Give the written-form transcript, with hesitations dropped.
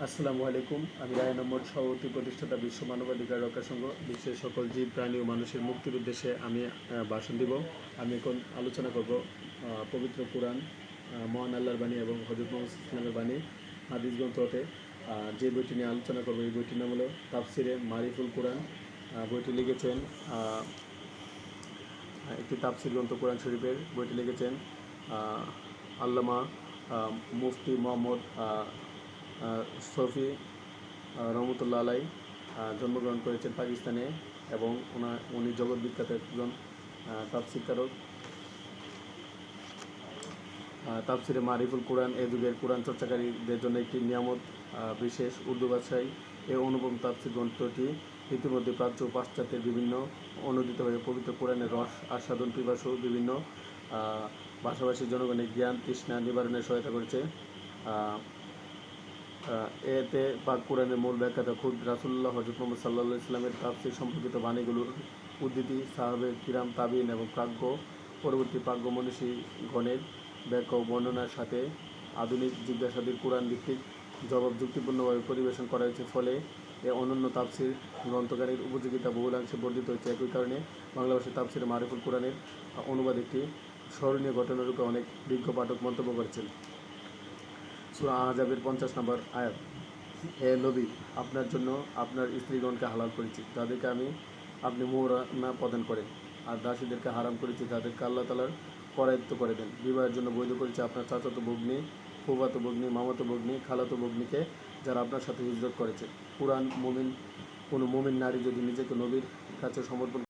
আসসালামু আলাইকুম। আমি রায়হান আহমদ, সভাপতি প্রতিষ্ঠাতা বিশ্ব মানবাধিকার রক্ষা সংঘ। বিশ্বের সকল জীব, প্রাণী ও মানুষের মুক্তির উদ্দেশ্যে আমি ভাষণ দিব। আমি এখন আলোচনা করব পবিত্র কোরআন, মহান আল্লাহর বাণী এবং হযরত মুহাম্মদ ইসলামের বাণী, হাদিস গ্রন্থ হতে। যে বইটি নিয়ে আলোচনা করব এই বইটির নাম হলো তাফসিরে মারিফুল কোরআন। বইটি লিখেছেন একটি তাফসির গ্রন্থ কোরআন শরীফের। বইটি লিখেছেন আল্লামা মুফতি মোহাম্মদ শফি রহমতুল্লাহ আলাই। জন্মগ্রহণ করেছেন পাকিস্তানে এবং উনি জগৎ বিখ্যাত একজন তাফসিরকারক। তাফসিরে মারিফুল কোরআন এ যুগের কোরআন চর্চাকারীদের জন্য একটি নিয়ামত বিশেষ। উর্দু ভাষায় এই অনুপম তাফসির গ্রন্থটি ইতিমধ্যে প্রাচ্য ও পাশ্চাত্যের বিভিন্ন অনুদিত হয়ে পবিত্র কোরআনের রস আস্বাদন পিপাসু বিভিন্ন ভাষাভাষীর জনগণের জ্ঞান তৃষ্ণা নিবারণে সহায়তা করেছে। এতে পাক কোরআনের মূল ব্যাখ্যাটা খুদ রাসূলুল্লাহ হযরত মুহাম্মদ সাল্লাল্লাহু আলাইহি ওয়াসাল্লামের তাফসীর সম্পর্কিত বাণীগুলোর উদ্ধৃতি, সাহাবে কিরাম, তাবিঈন এবং প্রাজ্ঞ পরবর্তী প্রাজ্ঞ মনীষীগণের ব্যাখ্যা ও বর্ণনার সাথে আধুনিক জিজ্ঞাসাদের কোরআন ভিত্তিক জবাব যুক্তিপূর্ণভাবে পরিবেশন করা হয়েছে। ফলে এ অনন্য তাফসীর গ্রন্থকারীর উপযোগিতা বহুলাংশে বর্ধিত হয়েছে। একই কারণে বাংলা ভাষায় তাফসীরে মারিফুল কোরআনের অনুবাদ একটি স্মরণীয় ঘটনারূপে অনেক বিজ্ঞ পাঠক মন্তব্য করেছেন। সূরা আহজাবের 50 নম্বর আয়াত। হে নবী, আপনার জন্য আপনার স্ত্রীগণকে হালাল করেছি যাদেরকে আপনি মোহরানা প্রদান করেন, আর দাসীদেরকে হারাম করেছি যাদেরকে আল্লাহ তাআলার করায়ত্ত করে দেন। বিবাহের জন্য বৈধ করেছি আপনার চাচাতো ভগ্নী, ফুফাতো ভগ্নী, মামাতো ভগ্নী, খালাতো ভগ্নীকে, যারা আপনার সাথে হিজরত করেছে। কোনো মুমিন নারী যদি নিজেকে নবীর কাছে সমর্পণ